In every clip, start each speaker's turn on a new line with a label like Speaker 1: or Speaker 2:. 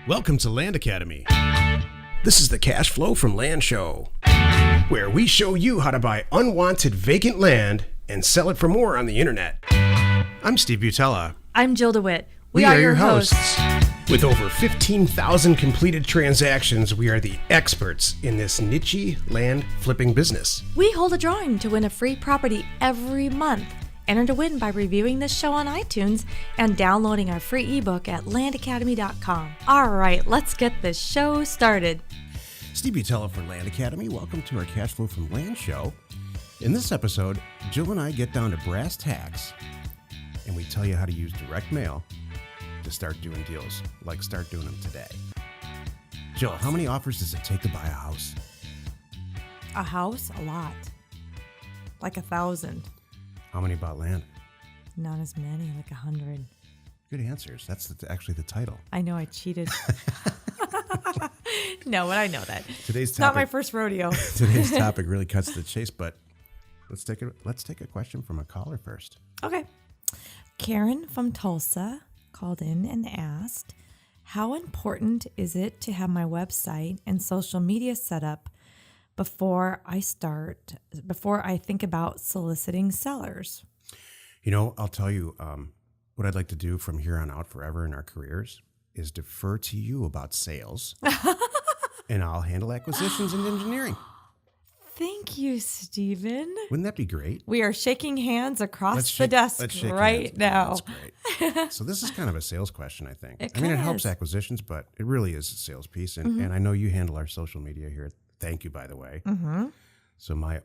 Speaker 1: Welcome to Land Academy. This is the Cash Flow from Land show, where we show you how to buy unwanted vacant land and sell it for more on the internet. I'm Steve Butala.
Speaker 2: I'm Jill DeWit.
Speaker 1: We are your hosts. With over 15,000 completed transactions, we are the experts in this niche land flipping business.
Speaker 2: We hold a drawing to win a free property every month. Enter to win by reviewing this show on iTunes and downloading our free ebook at landacademy.com. All right, let's get this show started.
Speaker 1: Steve Butala for Land Academy. Welcome to our Cash Flow from Land show. In this episode, Jill and I get down to brass tacks and we tell you how to use direct mail to start doing deals, like start doing them today. Jill, how many offers does it take to buy a house?
Speaker 2: A house? A lot. Like 1,000.
Speaker 1: How many bought land?
Speaker 2: Not as many, like 100.
Speaker 1: Good answers. That's actually the title.
Speaker 2: I know I cheated. No, but I know that.
Speaker 1: Today's topic,
Speaker 2: not my first rodeo.
Speaker 1: Today's topic really cuts to the chase, but let's take a question from a caller first.
Speaker 2: Okay. Karen from Tulsa called in and asked, how important is it to have my website and social media set up before I think about soliciting sellers?
Speaker 1: You know, I'll tell you what I'd like to do from here on out forever in our careers is defer to you about sales and I'll handle acquisitions and engineering.
Speaker 2: Thank you, Stephen.
Speaker 1: Wouldn't that be great?
Speaker 2: We are shaking hands across the desk right now.
Speaker 1: That's great. So this is kind of a sales question, I think.
Speaker 2: It
Speaker 1: helps acquisitions, but it really is a sales piece. And I know you handle our social media here. Thank you, by the way. Mm-hmm. So my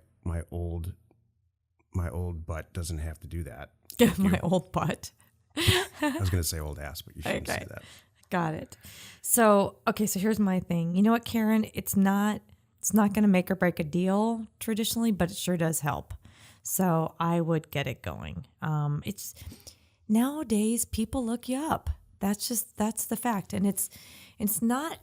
Speaker 1: old butt doesn't have to do that.
Speaker 2: My old butt.
Speaker 1: I was going to say old ass, but you shouldn't say that.
Speaker 2: Got it. So here's my thing. You know what, Karen? It's not going to make or break a deal traditionally, but it sure does help. So I would get it going. It's nowadays people look you up. That's the fact. And it's not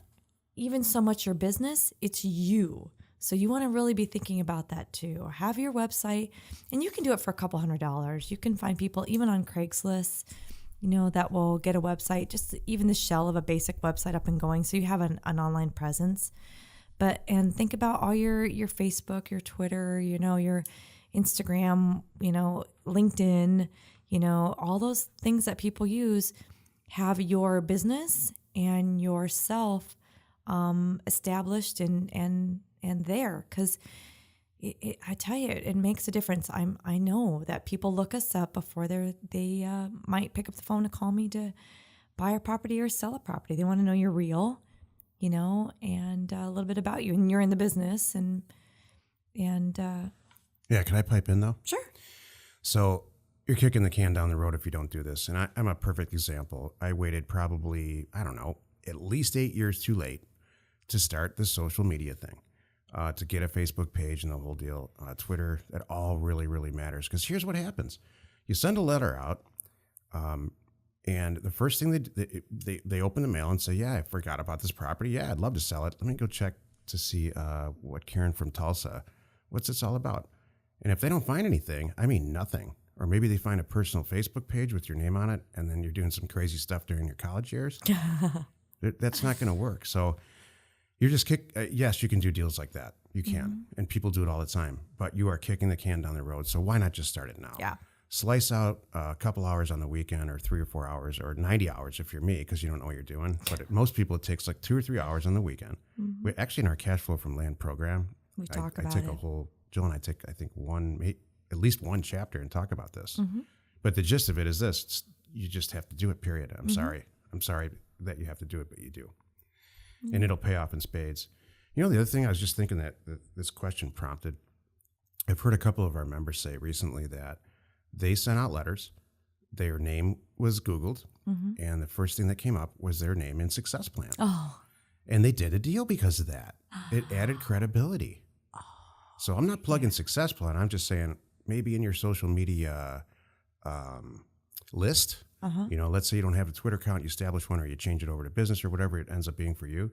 Speaker 2: even so much your business, it's you. So you want to really be thinking about that too. Have your website, and you can do it for a couple $100. You can find people even on Craigslist, that will get a website, just even the shell of a basic website up and going. So you have an online presence. And think about all your Facebook, your Twitter, your Instagram, LinkedIn, all those things that people use. Have your business and yourself established and there, because I tell you, it makes a difference. I know that people look us up before they might pick up the phone to call me to buy a property or sell a property. They want to know you're real. And a little bit about you, and you're in the business, and
Speaker 1: yeah. Can I pipe in though?
Speaker 2: Sure.
Speaker 1: So you're kicking the can down the road if you don't do this, and I'm a perfect example. I waited probably, at least 8 years too late to start the social media thing, to get a Facebook page and the whole deal, Twitter. That all really, really matters, because here's what happens: you send a letter out. And the first thing they open the mail and say, yeah, I forgot about this property. Yeah, I'd love to sell it. Let me go check to see what Karen from Tulsa, what's this all about? And if they don't find anything, nothing. Or maybe they find a personal Facebook page with your name on it, and then you're doing some crazy stuff during your college years. That's not going to work. So you're just yes, you can do deals like that. You can. Mm-hmm. And people do it all the time. But you are kicking the can down the road. So why not just start it now?
Speaker 2: Yeah.
Speaker 1: Slice out a couple hours on the weekend, or 3 or 4 hours, or 90 hours if you're me, because you don't know what you're doing. But most people, it takes like 2 or 3 hours on the weekend. Mm-hmm. We actually, in our Cash Flow from Land program,
Speaker 2: we talk about
Speaker 1: I take Jill and I take, I think, at least one chapter and talk about this. Mm-hmm. But the gist of it is this: you just have to do it, period. I'm sorry that you have to do it, but you do. Mm-hmm. And it'll pay off in spades. The other thing I was just thinking that this question prompted, I've heard a couple of our members say recently that they sent out letters, their name was Googled, and the first thing that came up was their name in Success Plan.
Speaker 2: Oh.
Speaker 1: And they did a deal because of that. It added credibility. Oh. So I'm not plugging Success Plan. I'm just saying maybe in your social media list, let's say you don't have a Twitter account, you establish one, or you change it over to business or whatever it ends up being for you,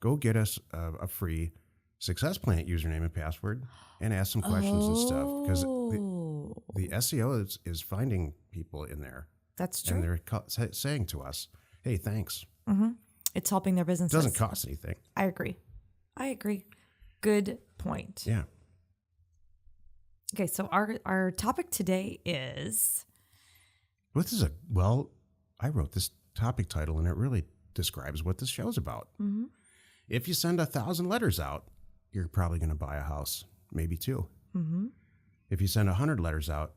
Speaker 1: go get us a free Success Plan username and password and ask some questions and stuff, because the SEO is finding people in there.
Speaker 2: That's true.
Speaker 1: And they're saying to us, hey, thanks.
Speaker 2: Mm-hmm. It's helping their
Speaker 1: It
Speaker 2: businesses.
Speaker 1: doesn't cost anything.
Speaker 2: I agree. Good point.
Speaker 1: Yeah.
Speaker 2: Okay, so our topic today is...
Speaker 1: I wrote this topic title and it really describes what this show's about. Mm-hmm. If you send 1,000 letters out, you're probably going to buy a house, maybe 2. Mm-hmm. If you send 100 letters out,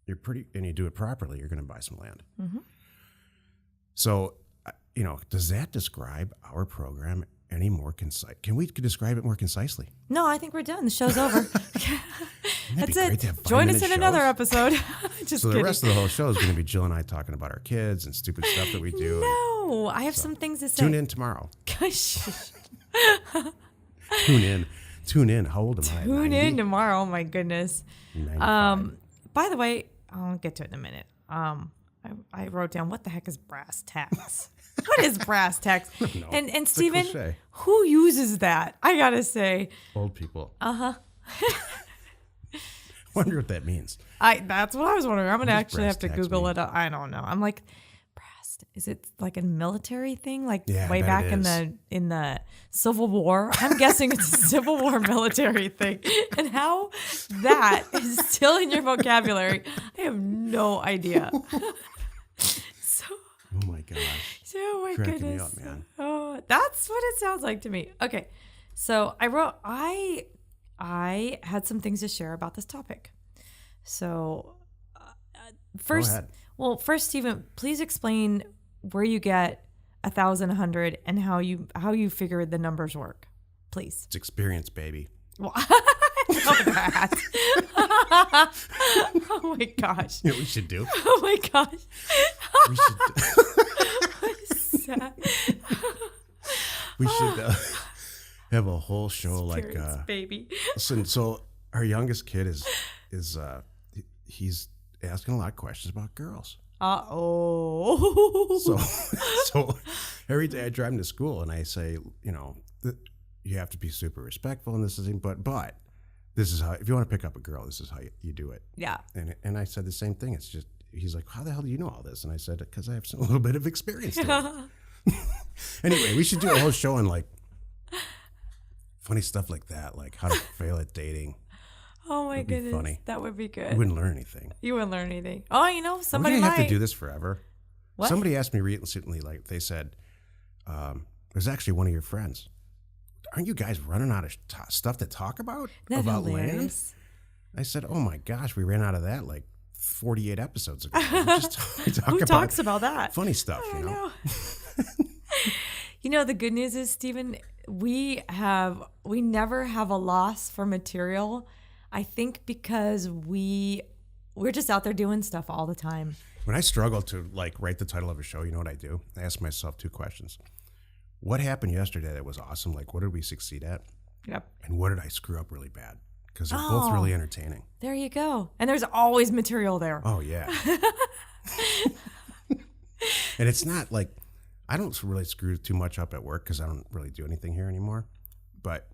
Speaker 1: and you do it properly, you're going to buy some land. Mm-hmm. So, does that describe our program any more concise? Can we describe it more concisely?
Speaker 2: No, I think we're done. The show's over. That's it.
Speaker 1: To have
Speaker 2: Join us in
Speaker 1: shows.
Speaker 2: another episode. Just
Speaker 1: so
Speaker 2: kidding.
Speaker 1: The rest of the whole show is going to be Jill and I talking about our kids and stupid stuff that we do.
Speaker 2: No, I have some things to say.
Speaker 1: Tune in tomorrow.
Speaker 2: Gosh.
Speaker 1: Tune in. How old am I?
Speaker 2: Tune in tomorrow. Oh my goodness.
Speaker 1: 95.
Speaker 2: By the way, I'll get to it in a minute. I wrote down, what the heck is brass tacks? What is brass tacks?
Speaker 1: No,
Speaker 2: and Stephen, who uses that? I gotta say,
Speaker 1: old people.
Speaker 2: Uh-huh.
Speaker 1: Wonder what that means.
Speaker 2: That's what I was wondering. I'm gonna actually have to
Speaker 1: brass tacks
Speaker 2: Google
Speaker 1: mean?
Speaker 2: it. I don't know. I'm like, brass. Is it like a military thing? Like
Speaker 1: Yeah,
Speaker 2: way
Speaker 1: I bet
Speaker 2: back
Speaker 1: it
Speaker 2: in the Civil War? I'm guessing it's a Civil War military thing. And how that is still in your vocabulary, I have no idea.
Speaker 1: Oh my gosh.
Speaker 2: Oh my
Speaker 1: Cracking
Speaker 2: goodness.
Speaker 1: me up, man.
Speaker 2: Oh, that's what it sounds like to me. Okay. So I had some things to share about this topic. So first,
Speaker 1: Go ahead.
Speaker 2: First, Stephen, please explain where you get 1,000, 100 and how you figure the numbers work, please.
Speaker 1: It's experience, baby.
Speaker 2: Well, I know that. Oh my gosh.
Speaker 1: You know what we should do?
Speaker 2: Oh my gosh.
Speaker 1: We should,
Speaker 2: What is that?
Speaker 1: we should have a whole show
Speaker 2: Experience, baby.
Speaker 1: Listen, so our youngest kid is he's asking a lot of questions about girls.
Speaker 2: Uh-oh.
Speaker 1: So every day I drive him to school and I say, you have to be super respectful and this is, but this is how, if you want to pick up a girl, this is how you do it.
Speaker 2: Yeah.
Speaker 1: And I said the same thing. It's just, he's like, how the hell do you know all this? And I said, because I have a little bit of experience to it. Anyway, we should do a whole show on like funny stuff like that, like how to fail at dating.
Speaker 2: Oh my goodness.
Speaker 1: Funny.
Speaker 2: That would be good.
Speaker 1: You wouldn't learn anything.
Speaker 2: You wouldn't learn anything. Oh, somebody
Speaker 1: We're
Speaker 2: might.
Speaker 1: gonna have to do this forever.
Speaker 2: What?
Speaker 1: Somebody asked me recently, like they said, there's actually one of your friends. Aren't you guys running out of stuff to talk about?
Speaker 2: Isn't that
Speaker 1: about
Speaker 2: hilarious?
Speaker 1: land? I said, oh my gosh, we ran out of that like 48 episodes ago. We just talk
Speaker 2: Who
Speaker 1: about
Speaker 2: talks about that?
Speaker 1: funny stuff,
Speaker 2: I know. The good news is, Stephen, we never have a loss for material. I think because we're just out there doing stuff all the time.
Speaker 1: When I struggle to like write the title of a show, you know what I do? I ask myself 2 questions. What happened yesterday that was awesome? Like, what did we succeed at?
Speaker 2: Yep.
Speaker 1: And what did I screw up really bad? Because they're both really entertaining.
Speaker 2: There you go. And there's always material there.
Speaker 1: Oh, yeah. And it's not like, I don't really screw too much up at work because I don't really do anything here anymore. But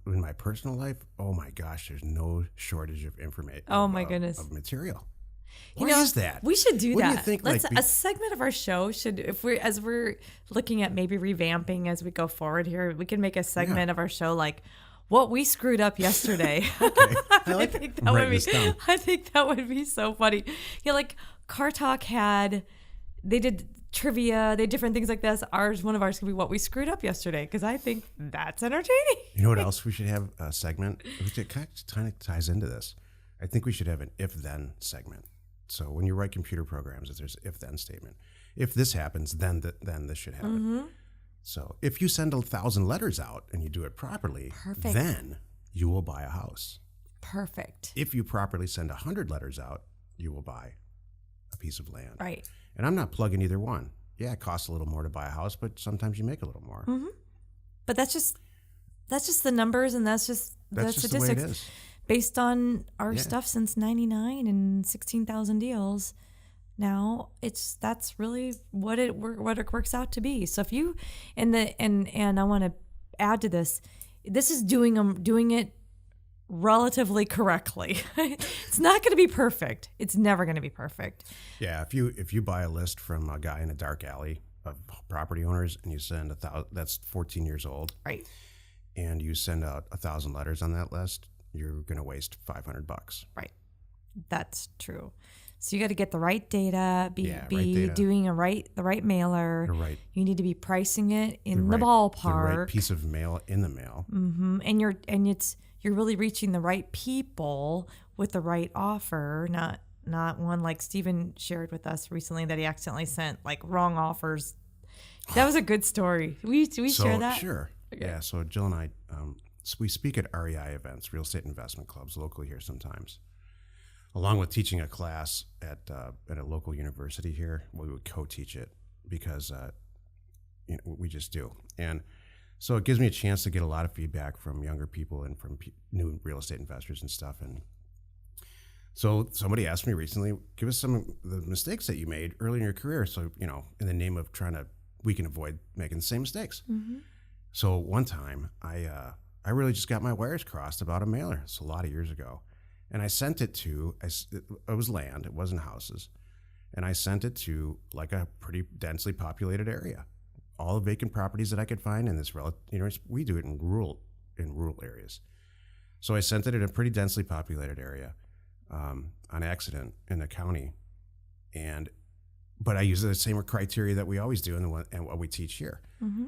Speaker 1: in my personal life, oh my gosh, there's no shortage of information.
Speaker 2: Oh my goodness.
Speaker 1: Of material. Why is that?
Speaker 2: We should do
Speaker 1: What
Speaker 2: that.
Speaker 1: do you think?
Speaker 2: Let's a segment of our show should, as we're looking at maybe revamping as we go forward here, we can make a segment of our show like what we screwed up yesterday.
Speaker 1: Okay.
Speaker 2: I think that would be so funny. Yeah, like Car Talk they did trivia, they did different things like this. One of ours could be what we screwed up yesterday because I think that's entertaining.
Speaker 1: You know what else we should have a segment? It kind of ties into this. I think we should have an if-then segment. So when you write computer programs, there's an if-then statement. If this happens, then this should happen. Mm-hmm. So if you send 1,000 letters out and you do it properly, then you will buy a house.
Speaker 2: Perfect.
Speaker 1: If you properly send 100 letters out, you will buy a piece of land.
Speaker 2: Right.
Speaker 1: And I'm not plugging either one. Yeah, it costs a little more to buy a house, but sometimes you make a little more.
Speaker 2: Mm-hmm. But that's just the numbers, and that's just statistics.
Speaker 1: The way it is.
Speaker 2: Based on our stuff since '99 and 16,000 deals. Now that's really what it works out to be. So if you and I want to add to this, this is doing it relatively correctly. It's not going to be perfect. It's never going to be perfect.
Speaker 1: Yeah, if you buy a list from a guy in a dark alley of property owners and you send 1,000, that's 14 years old.
Speaker 2: Right.
Speaker 1: And you send out 1,000 letters on that list, you're going to waste $500.
Speaker 2: Right. That's true. So you got to get the right data, be
Speaker 1: right data.
Speaker 2: doing the right mailer.
Speaker 1: Right.
Speaker 2: You need to be pricing it in the ballpark.
Speaker 1: The right piece of mail in the mail.
Speaker 2: Mm-hmm. And you're really reaching the right people with the right offer, not one like Steven shared with us recently that he accidentally sent like wrong offers. That was a good story. We share that?
Speaker 1: Sure. Okay. Yeah. So Jill and I, we speak at REI events, real estate investment clubs, locally here sometimes. Along with teaching a class at a local university here, we would co-teach it because we just do. And so it gives me a chance to get a lot of feedback from younger people and from new real estate investors and stuff. And so somebody asked me recently, give us some of the mistakes that you made early in your career. So, in the name of we can avoid making the same mistakes. Mm-hmm. So one time I really just got my wires crossed about a mailer. It's a lot of years ago. And I sent it to, it was land, it wasn't houses. And I sent it to like a pretty densely populated area. All the vacant properties that I could find in this, we do it in rural areas. So I sent it in a pretty densely populated area on accident in the county. But I use the same criteria that we always do and what we teach here. Mm-hmm.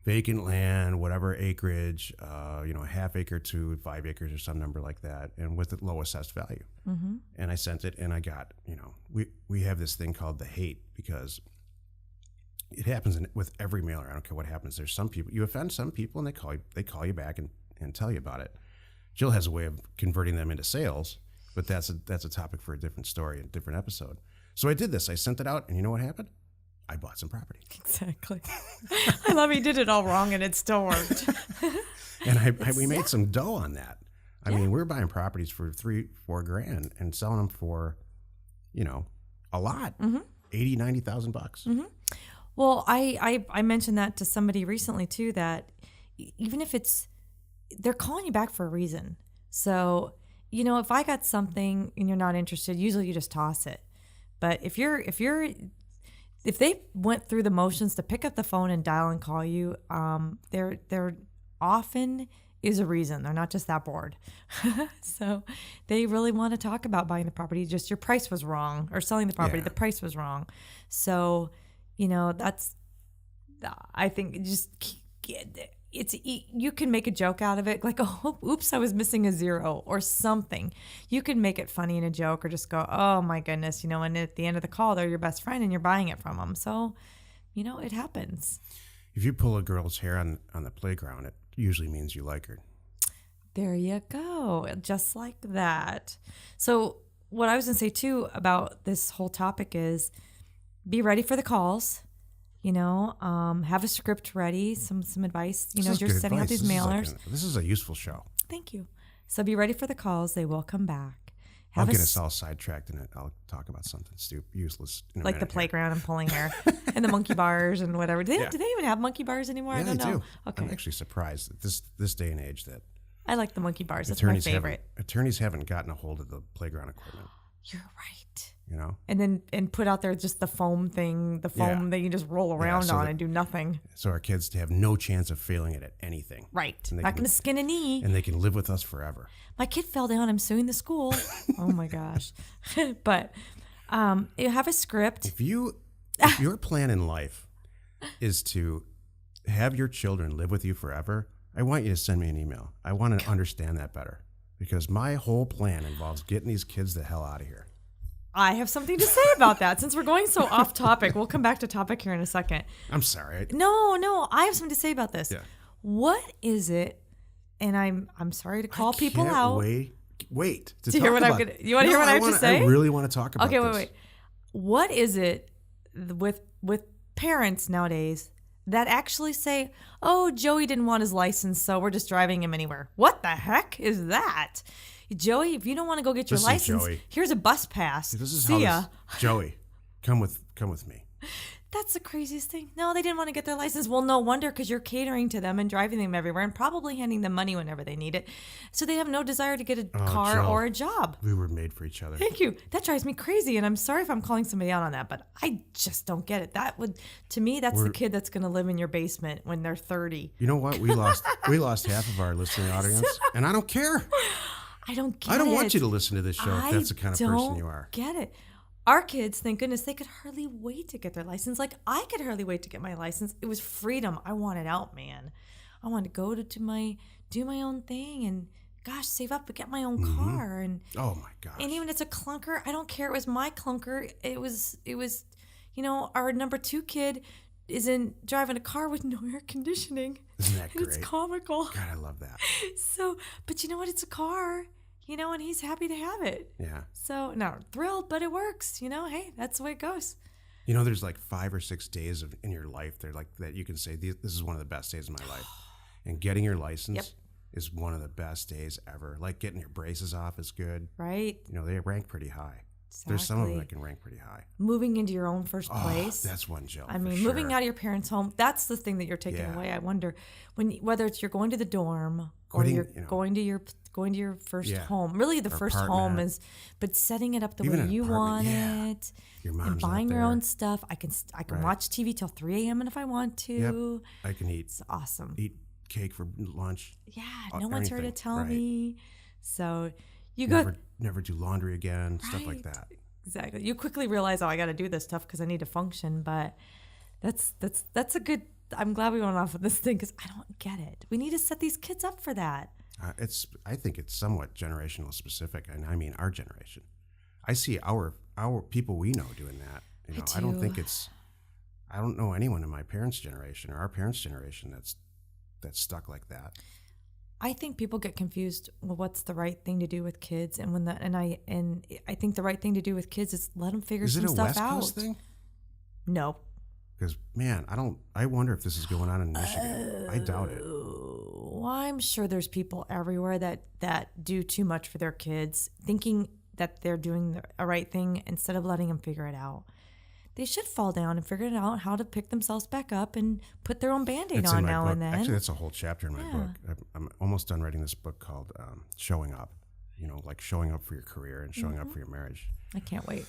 Speaker 1: Vacant land, whatever acreage, half acre to 5 acres or some number like that, and with the low assessed value. Mm-hmm. And I sent it, and I got, we have this thing called the hate because it happens with every mailer. I don't care what happens. There's some people, you offend some people, and they call you back and tell you about it. Jill has a way of converting them into sales, but that's a topic for a different story, a different episode. So I did this. I sent it out, and you know what happened? I bought some property.
Speaker 2: Exactly. I love he did it all wrong and it still worked.
Speaker 1: And we made some dough on that. I mean, we're buying properties for $3,000-$4,000 and selling them for, a lot, mm-hmm. $80,000-$90,000. Mm-hmm.
Speaker 2: Well, I mentioned that to somebody recently too, that even if they're calling you back for a reason. So, if I got something and you're not interested, usually you just toss it. But if they went through the motions to pick up the phone and dial and call you, there often is a reason. They're not just that bored. So they really want to talk about buying the property. Just your price was wrong, or selling the property, the price was wrong. So, I think you can make a joke out of it, like, oh, oops, I was missing a zero or something. You can make it funny in a joke or just go, oh my goodness, and at the end of the call, they're your best friend and you're buying it from them. So, it happens.
Speaker 1: If you pull a girl's hair on the playground, it usually means you like her.
Speaker 2: There you go. Just like that. So what I was going to say too about this whole topic is be ready for the calls. Have a script ready, some advice. You're sending out these mailers.
Speaker 1: This is a useful show.
Speaker 2: Thank you. So be ready for the calls. They will come back.
Speaker 1: I'll get us all sidetracked in it. I'll talk about something stupid, useless.
Speaker 2: Like the playground and pulling hair and the monkey bars and whatever. Do they even have monkey bars anymore?
Speaker 1: Yeah,
Speaker 2: I don't know.
Speaker 1: Do. Okay. I'm actually surprised at this day and age that
Speaker 2: I like the monkey bars. That's my favorite.
Speaker 1: Attorneys haven't gotten a hold of the playground equipment.
Speaker 2: You're right.
Speaker 1: And
Speaker 2: put out there just the foam thing, that you just roll around on and do nothing.
Speaker 1: So our kids have no chance of failing it at anything.
Speaker 2: Right. Not going to skin a knee.
Speaker 1: And they can live with us forever.
Speaker 2: My kid fell down. I'm suing the school. Oh my gosh. But you have a script.
Speaker 1: If your plan in life is to have your children live with you forever, I want you to send me an email. I want to understand that better, because my whole plan involves getting these kids the hell out of here.
Speaker 2: I have something to say about that. Since we're going so off topic, we'll come back to topic here in a second.
Speaker 1: I'm sorry.
Speaker 2: No, I have something to say about this.
Speaker 1: Yeah.
Speaker 2: What is it? And I'm sorry to call people out.
Speaker 1: Wait
Speaker 2: to hear what I'm gonna. You want to hear what I have to say?
Speaker 1: I really want to talk about this.
Speaker 2: Okay, wait. What is it with parents nowadays that actually say, "Oh, Joey didn't want his license, so we're just driving him anywhere"? What the heck is that? Joey, if you don't want to go get your license, here's a bus pass.
Speaker 1: See,
Speaker 2: See ya.
Speaker 1: Joey, come with me.
Speaker 2: That's the craziest thing. No, they didn't want to get their license. Well, no wonder, because you're catering to them and driving them everywhere and probably handing them money whenever they need it. So they have no desire to get a car
Speaker 1: Jill,
Speaker 2: or a job.
Speaker 1: We were made for each other.
Speaker 2: Thank you. That drives me crazy. And I'm sorry if I'm calling somebody out on that, but I just don't get it. To me, that's the kid that's going to live in your basement when they're 30.
Speaker 1: You know what? We lost half of our listening audience, and I don't care.
Speaker 2: I don't get it.
Speaker 1: I don't want you to listen to this show if that's the kind of person you are.
Speaker 2: Get it. Our kids, thank goodness, they could hardly wait to get their license. Like I could hardly wait to get my license. It was freedom. I wanted out, man. I wanted to go to do my own thing and gosh, save up to get my own car. And
Speaker 1: oh my gosh.
Speaker 2: And even if it's a clunker, I don't care. It was my clunker. It was, our number 2 kid isn't driving a car with no air conditioning.
Speaker 1: Isn't that great?
Speaker 2: It's comical.
Speaker 1: God, I love that.
Speaker 2: So, but you know what? It's a car. And he's happy to have it.
Speaker 1: Yeah.
Speaker 2: So, not thrilled, but it works. Hey, that's the way it goes.
Speaker 1: There's like 5 or 6 days in your life that you can say, this is one of the best days of my life. And getting your license is one of the best days ever. Like getting your braces off is good.
Speaker 2: Right.
Speaker 1: They rank pretty high.
Speaker 2: Exactly.
Speaker 1: There's some of them that can rank pretty high.
Speaker 2: Moving into your own first place.
Speaker 1: That's one, Jill.
Speaker 2: I mean, moving out of your parents' home, that's the thing that you're taking away. I wonder whether it's you're going to the dorm or you're going to your first home. Really, the first home is, but setting it up the way you want it.
Speaker 1: Your mom's
Speaker 2: and buying
Speaker 1: out
Speaker 2: your
Speaker 1: there.
Speaker 2: own stuff. I can watch TV till 3 a.m. and if I want to.
Speaker 1: Yep. I can eat.
Speaker 2: It's awesome.
Speaker 1: Eat cake for lunch.
Speaker 2: Yeah, no one's here to tell me. So you
Speaker 1: never do laundry again.
Speaker 2: Right.
Speaker 1: Stuff like that.
Speaker 2: Exactly. You quickly realize, I got to do this stuff because I need to function. But that's a good. I'm glad we went off of this thing because I don't get it. We need to set these kids up for that.
Speaker 1: I think it's somewhat generational specific, and I mean our generation. I see our people we know doing that. I don't think I don't know anyone in my parents' generation or our parents' generation that's stuck like that.
Speaker 2: I think people get confused with what's the right thing to do with kids, and I think the right thing to do with kids is let them figure some stuff out.
Speaker 1: Is it a West Coast thing?
Speaker 2: No.
Speaker 1: Because man, I wonder if this is going on in Michigan. I doubt it.
Speaker 2: Well, I'm sure there's people everywhere that do too much for their kids, thinking that they're doing the right thing instead of letting them figure it out. They should fall down and figure out how to pick themselves back up and put their own Band-Aid on now and then.
Speaker 1: Actually, that's a whole chapter in my book. I'm almost done writing this book called Showing Up. Like showing up for your career and showing up for your marriage.
Speaker 2: I can't wait.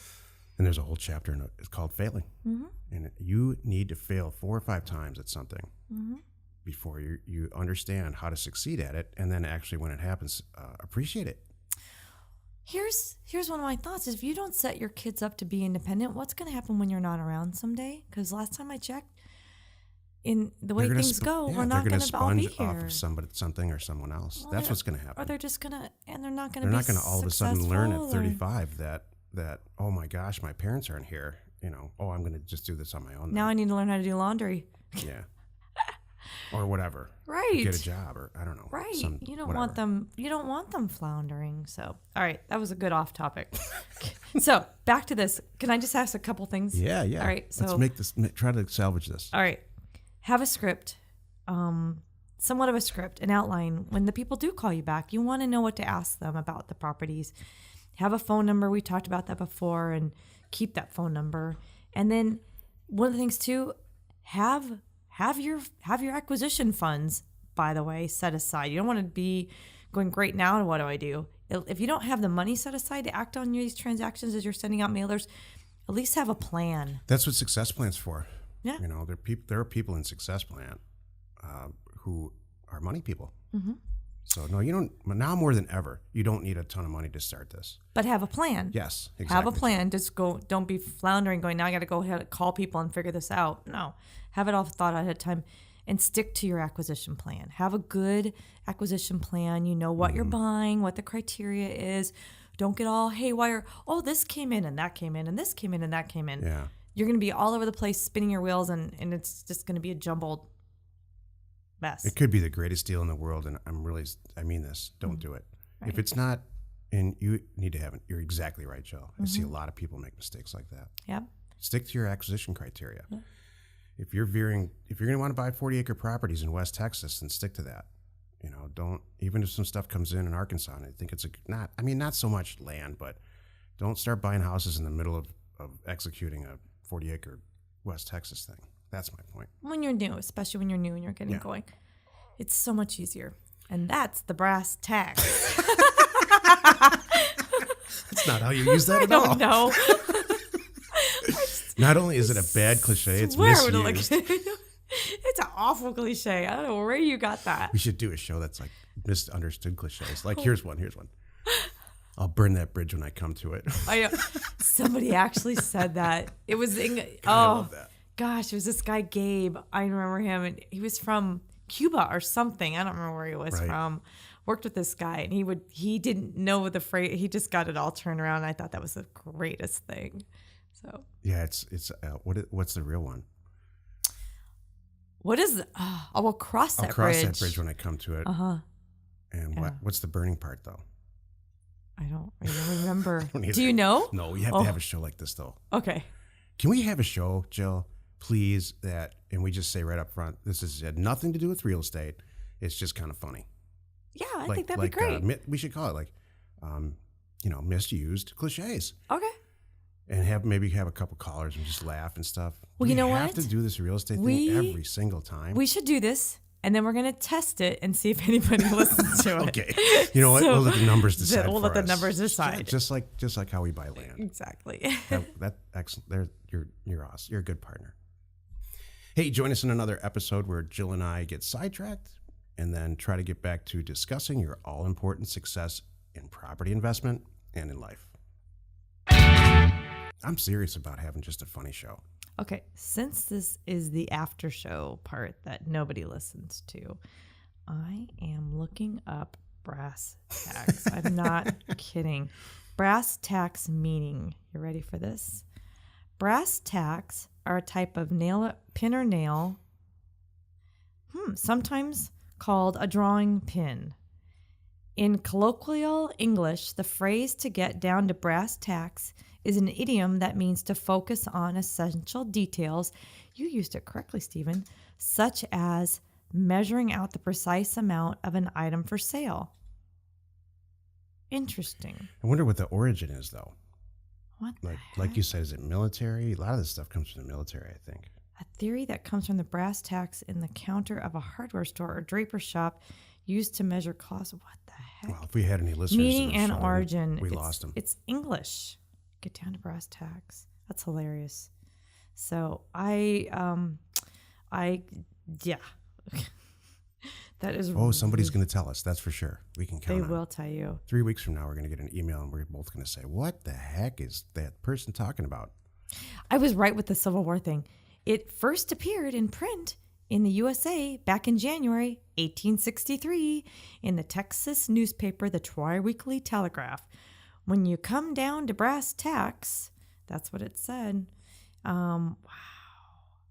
Speaker 1: And there's a whole chapter in it. It's called Failing. Mm-hmm. And you need to fail 4 or 5 times at something before you understand how to succeed at it. And then actually when it happens, appreciate it.
Speaker 2: Here's one of my thoughts is if you don't set your kids up to be independent, what's going to happen when you're not around someday? Because last time I checked, in the way things go, we're not going to all be here.
Speaker 1: They're going to sponge off of something or someone else. That's what's going to happen.
Speaker 2: Or they're just going to, and they're not going to
Speaker 1: be
Speaker 2: successful.
Speaker 1: They're not going to all of a sudden learn at 35 that, oh my gosh, my parents aren't here. I'm going to just do this on my own.
Speaker 2: Now I need to learn how to do laundry.
Speaker 1: Yeah. Or whatever.
Speaker 2: Right.
Speaker 1: Get a job or I don't know.
Speaker 2: Right. You don't want them floundering. So, all right. That was a good off topic. So back to this. Can I just ask a couple things?
Speaker 1: Yeah.
Speaker 2: All right. So
Speaker 1: let's try to salvage this.
Speaker 2: All right. Have a script, somewhat of a script, an outline. When the people do call you back, you want to know what to ask them about the properties. Have a phone number. We talked about that before, and keep that phone number. And then one of the things too, have your acquisition funds, by the way, set aside. You don't want to be going, great, now what do I do? If you don't have the money set aside to act on these transactions as you're sending out mailers, at least have a plan.
Speaker 1: That's what Success Plan's for.
Speaker 2: Yeah.
Speaker 1: There are people in Success Plan who are money people. Mm-hmm. So no, you don't. Now more than ever, you don't need a ton of money to start this.
Speaker 2: But have a plan.
Speaker 1: Yes, exactly.
Speaker 2: Have a plan. Just go. Don't be floundering. Going, now I got to go ahead and call people and figure this out. No, have it all thought out ahead of time, and stick to your acquisition plan. Have a good acquisition plan. You know what you're buying, what the criteria is. Don't get all haywire. Oh, this came in and that came in and this came in and that came in.
Speaker 1: Yeah.
Speaker 2: You're going to be all over the place, spinning your wheels, and it's just going to be a jumbled mess.
Speaker 1: It could be the greatest deal in the world, and I mean this. Don't do it. Right. If it's not, and you need to have it. You're exactly right, Jill. I see a lot of people make mistakes like that.
Speaker 2: Yep.
Speaker 1: Stick to your acquisition criteria. Yeah. If you're going to want to buy 40-acre properties in West Texas, then stick to that. Don't, even if some stuff comes in Arkansas, and I think it's not so much land, but don't start buying houses in the middle of executing a 40-acre West Texas thing. That's my point.
Speaker 2: When you're new, especially when you're new and you're getting going, it's so much easier. And that's the brass tacks.
Speaker 1: That's not how you use that at
Speaker 2: I
Speaker 1: all.
Speaker 2: don't know.
Speaker 1: Not only is it a bad cliche, it's misused.
Speaker 2: It's an awful cliche. I don't know where you got that.
Speaker 1: We should do a show that's like misunderstood cliches. Like, here's one. I'll burn that bridge when I come to it.
Speaker 2: I know. Somebody actually said that. It was
Speaker 1: I love that.
Speaker 2: Gosh, it was this guy Gabe. I remember him, and he was from Cuba or something. I don't remember where he was from. Worked with this guy, and he didn't know the phrase. He just got it all turned around. And I thought that was the greatest thing. So
Speaker 1: yeah, it's what's the real one?
Speaker 2: What is? I'll cross that bridge.
Speaker 1: I'll cross that bridge when I come to it. And
Speaker 2: Yeah.
Speaker 1: what's the burning part though?
Speaker 2: I don't remember. Do you
Speaker 1: either.
Speaker 2: know?
Speaker 1: No, we have to have a show like this though.
Speaker 2: Okay.
Speaker 1: Can we have a show, Jill, please, and we just say right up front, this had nothing to do with real estate. It's just kind of funny.
Speaker 2: Yeah, I think that'd be great.
Speaker 1: We should call it misused cliches.
Speaker 2: Okay.
Speaker 1: And maybe have a couple callers and just laugh and stuff.
Speaker 2: Well, you know
Speaker 1: what? We
Speaker 2: what?
Speaker 1: have to do this real estate thing every single time.
Speaker 2: We should do this, and then we're going to test it and see if anybody listens to it.
Speaker 1: Okay. You know what? We'll let the numbers decide.
Speaker 2: We'll let the numbers decide.
Speaker 1: Just like how we buy land.
Speaker 2: Exactly.
Speaker 1: That excellent. You're awesome. You're a good partner. Hey, join us in another episode where Jill and I get sidetracked and then try to get back to discussing your all-important success in property investment and in life. I'm serious about having just a funny show.
Speaker 2: Okay, since this is the after show part that nobody listens to, I am looking up brass tacks. I'm not kidding. Brass tacks meaning. You ready for this? Brass tacks are a type of pin or nail, sometimes called a drawing pin. In colloquial English, the phrase to get down to brass tacks is an idiom that means to focus on essential details. You used it correctly, Stephen, such as measuring out the precise amount of an item for sale. Interesting.
Speaker 1: I wonder what the origin is, though.
Speaker 2: What the
Speaker 1: like you said, is it military? A lot of this stuff comes from the military, I think.
Speaker 2: A theory that comes from the brass tacks in the counter of a hardware store or draper shop used to measure costs. What the heck?
Speaker 1: Well, if we had any listeners,
Speaker 2: meaning and origin,
Speaker 1: we lost them.
Speaker 2: It's English. Get down to brass tacks. That's hilarious. So yeah. That is.
Speaker 1: Oh, somebody's going to tell us. That's for sure. We can count on it.
Speaker 2: They will tell you.
Speaker 1: 3 weeks from now, we're going to get an email, and we're both going to say, "What the heck is that person talking about?"
Speaker 2: I was right with the Civil War thing. It first appeared in print in the USA back in January 1863 in the Texas newspaper, the Tri-Weekly Telegraph. When you come down to brass tacks, that's what it said. Wow,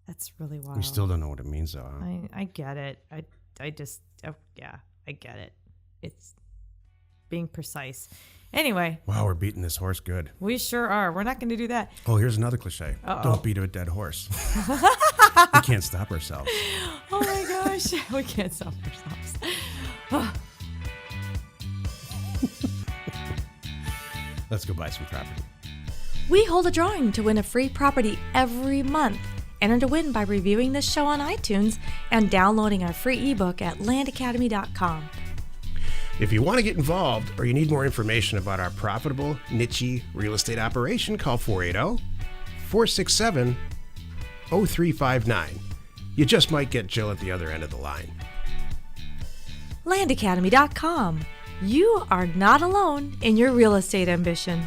Speaker 2: that's really wild.
Speaker 1: We still don't know what it means, though. Huh?
Speaker 2: I get it. I get it. It's being precise. Anyway.
Speaker 1: Wow, we're beating this horse good.
Speaker 2: We sure are. We're not going to do that.
Speaker 1: Oh, here's another cliche.
Speaker 2: Uh-oh.
Speaker 1: Don't beat a dead horse. We can't stop ourselves.
Speaker 2: Oh my gosh. We can't stop ourselves.
Speaker 1: Let's go buy some property.
Speaker 2: We hold a drawing to win a free property every month. Enter to win by reviewing this show on iTunes and downloading our free ebook at landacademy.com.
Speaker 1: If you want to get involved or you need more information about our profitable, niche real estate operation, call 480-467-0359. You just might get Jill at the other end of the line.
Speaker 2: landacademy.com. You are not alone in your real estate ambition.